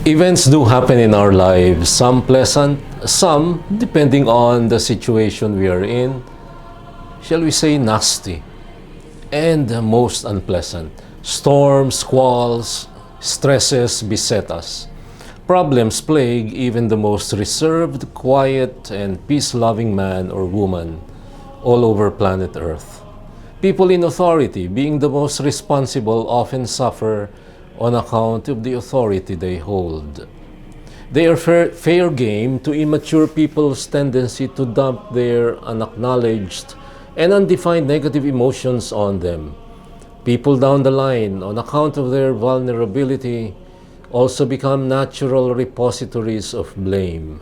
Events do happen in our lives, some pleasant, some, depending on the situation we are in, shall we say nasty, and most unpleasant. Storms, squalls, stresses beset us. Problems plague even the most reserved, quiet, and peace-loving man or woman all over planet Earth. People in authority, being the most responsible, often suffer on account of the authority they hold. They are fair game to immature people's tendency to dump their unacknowledged and undefined negative emotions on them. People down the line, on account of their vulnerability, also become natural repositories of blame.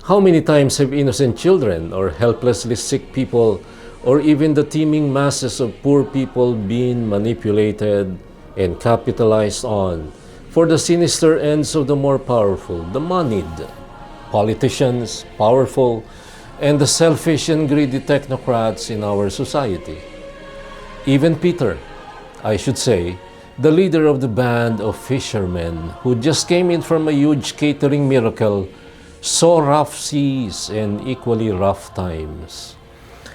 How many times have innocent children or helplessly sick people or even the teeming masses of poor people been manipulated and capitalized on for the sinister ends of the more powerful, the moneyed, politicians, powerful, and the selfish and greedy technocrats in our society. Even Peter, I should say, the leader of the band of fishermen who just came in from a huge catering miracle, saw rough seas and equally rough times.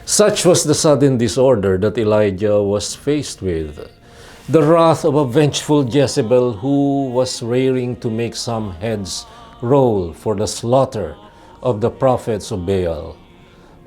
Such was the sudden disorder that Elijah was faced with. The wrath of a vengeful Jezebel who was raring to make some heads roll for the slaughter of the prophets of Baal.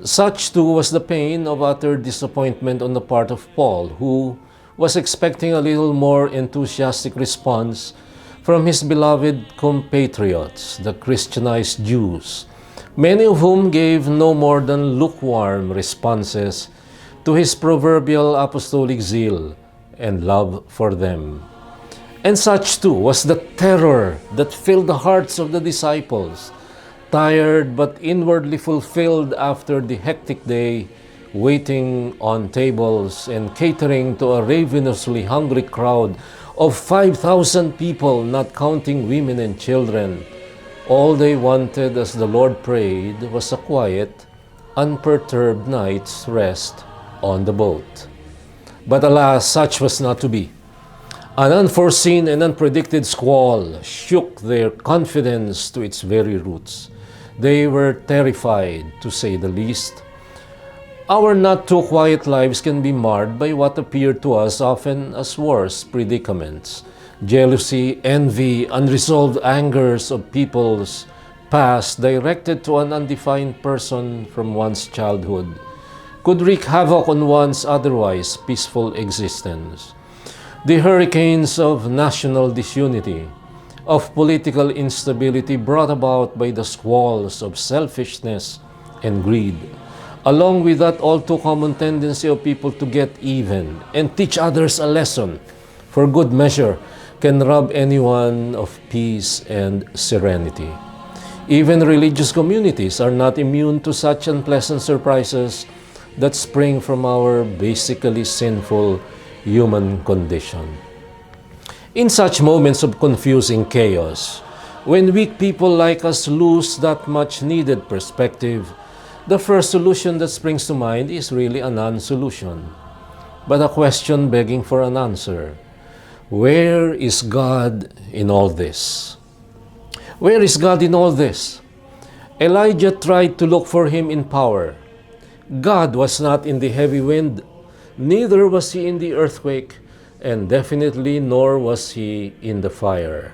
Such too was the pain of utter disappointment on the part of Paul, who was expecting a little more enthusiastic response from his beloved compatriots, the Christianized Jews, many of whom gave no more than lukewarm responses to his proverbial apostolic zeal and love for them. And such too was the terror that filled the hearts of the disciples, tired but inwardly fulfilled after the hectic day, waiting on tables and catering to a ravenously hungry crowd of 5,000 people, not counting women and children. All they wanted, as the Lord prayed, was a quiet, unperturbed night's rest on the boat. But alas, such was not to be. An unforeseen and unpredicted squall shook their confidence to its very roots. They were terrified, to say the least. Our not too quiet lives can be marred by what appear to us often as worse predicaments. Jealousy, envy, unresolved angers of people's past directed to an undefined person from one's childhood could wreak havoc on one's otherwise peaceful existence. The hurricanes of national disunity, of political instability brought about by the squalls of selfishness and greed, along with that all too common tendency of people to get even and teach others a lesson for good measure, can rob anyone of peace and serenity. Even religious communities are not immune to such unpleasant surprises that spring from our basically sinful human condition. In such moments of confusing chaos, when weak people like us lose that much needed perspective, the first solution that springs to mind is really a non-solution, but a question begging for an answer. Where is God in all this? Where is God in all this? Elijah tried to look for him in power. God was not in the heavy wind, neither was he in the earthquake, and definitely nor was he in the fire.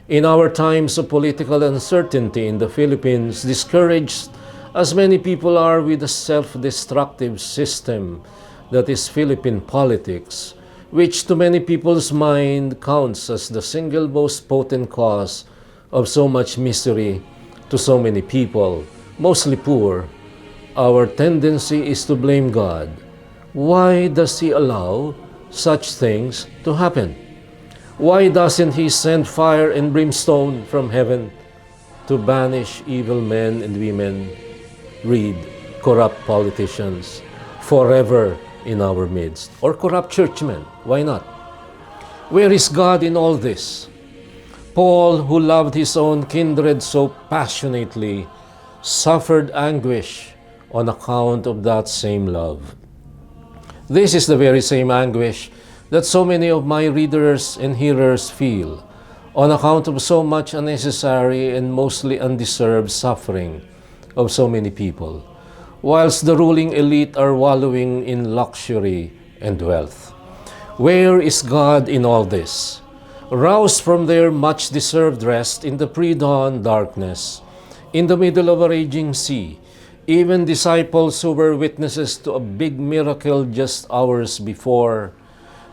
In our times of political uncertainty in the Philippines, discouraged as many people are with the self-destructive system that is Philippine politics, which to many people's mind counts as the single most potent cause of so much misery to so many people, mostly poor, our tendency is to blame God. Why does He allow such things to happen? Why doesn't He send fire and brimstone from heaven to banish evil men and women, read corrupt politicians, forever in our midst? Or corrupt churchmen, why not? Where is God in all this? Paul, who loved his own kindred so passionately, suffered anguish on account of that same love. This is the very same anguish that so many of my readers and hearers feel, on account of so much unnecessary and mostly undeserved suffering of so many people, whilst the ruling elite are wallowing in luxury and wealth. Where is God in all this? Roused from their much-deserved rest in the pre-dawn darkness, in the middle of a raging sea, even disciples who were witnesses to a big miracle just hours before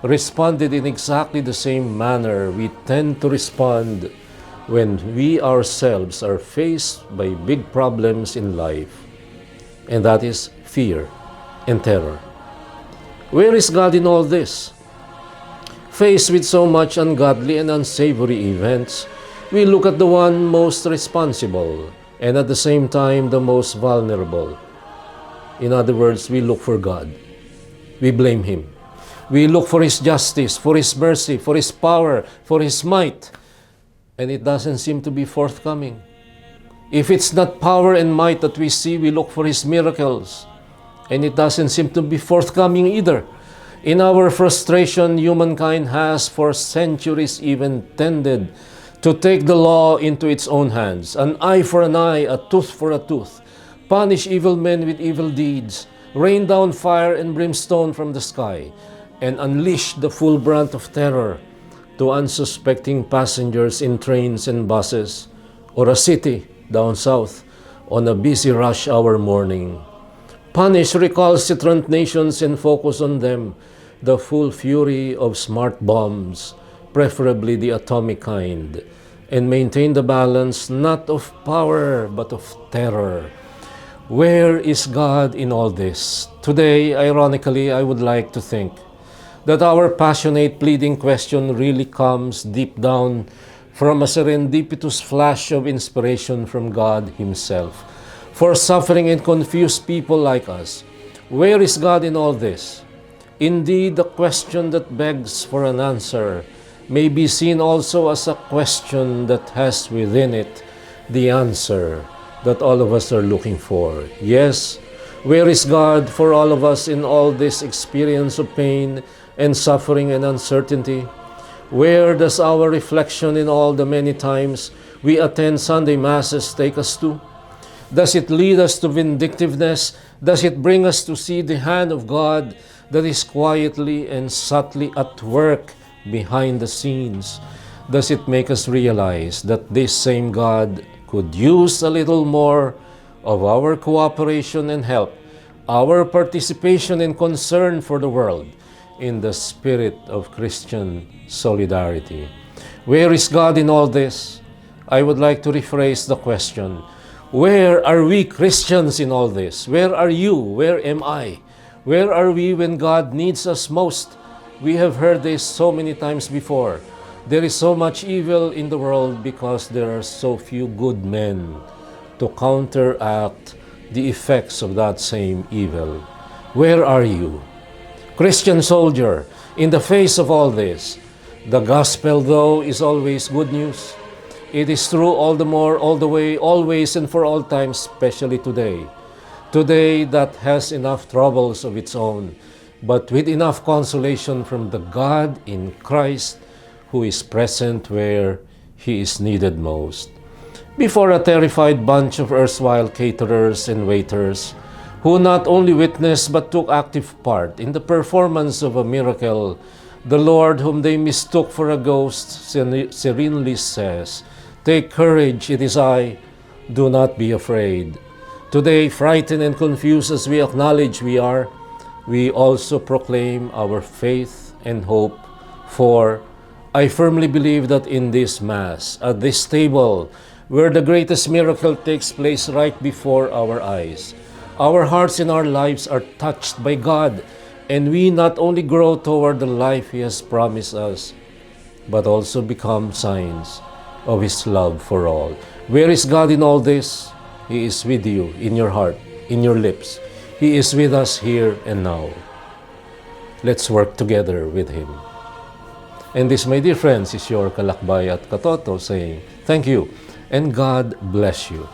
responded in exactly the same manner we tend to respond when we ourselves are faced by big problems in life, and that is fear and terror. Where is God in all this? Faced with so much ungodly and unsavory events, we look at the one most responsible and at the same time the most vulnerable. In other words, we look for God. We blame Him. We look for His justice, for His mercy, for His power, for His might, and it doesn't seem to be forthcoming. If it's not power and might that we see, we look for His miracles, and it doesn't seem to be forthcoming either. In our frustration, humankind has for centuries even tended to take the law into its own hands. An eye for an eye, a tooth for a tooth. Punish evil men with evil deeds. Rain down fire and brimstone from the sky. And unleash the full brunt of terror to unsuspecting passengers in trains and buses, or a city down south on a busy rush hour morning. Punish recalcitrant nations and focus on them the full fury of smart bombs, preferably the atomic kind, and maintain the balance not of power but of terror. Where is God in all this? Today, ironically, I would like to think that our passionate pleading question really comes deep down from a serendipitous flash of inspiration from God Himself. For suffering and confused people like us, where is God in all this? Indeed, the question that begs for an answer may be seen also as a question that has within it the answer that all of us are looking for. Yes, where is God for all of us in all this experience of pain and suffering and uncertainty? Where does our reflection in all the many times we attend Sunday Masses take us to? Does it lead us to vindictiveness? Does it bring us to see the hand of God that is quietly and subtly at work behind the scenes? Does it make us realize that this same God could use a little more of our cooperation and help, our participation and concern for the world in the spirit of Christian solidarity? Where is God in all this? I would like to rephrase the question. Where are we Christians in all this? Where are you? Where am I? Where are we when God needs us most? We have heard this so many times before. There is so much evil in the world because there are so few good men to counteract the effects of that same evil. Where are you? Christian soldier, in the face of all this, the gospel, though, is always good news. It is true all the more, all the way, always and for all time, especially today. Today that has enough troubles of its own, but with enough consolation from the God in Christ who is present where He is needed most. Before a terrified bunch of erstwhile caterers and waiters, who not only witnessed but took active part in the performance of a miracle, the Lord, whom they mistook for a ghost, serenely says, "Take courage, it is I, do not be afraid." Today, frightened and confused as we acknowledge we are, we also proclaim our faith and hope, for I firmly believe that in this Mass, at this table, where the greatest miracle takes place right before our eyes, our hearts and our lives are touched by God, and we not only grow toward the life He has promised us, but also become signs of His love for all. Where is God in all this? He is with you in your heart, in your lips. He is with us here and now. Let's work together with Him. And this, my dear friends, is your Kalakbay at Katoto saying, thank you and God bless you.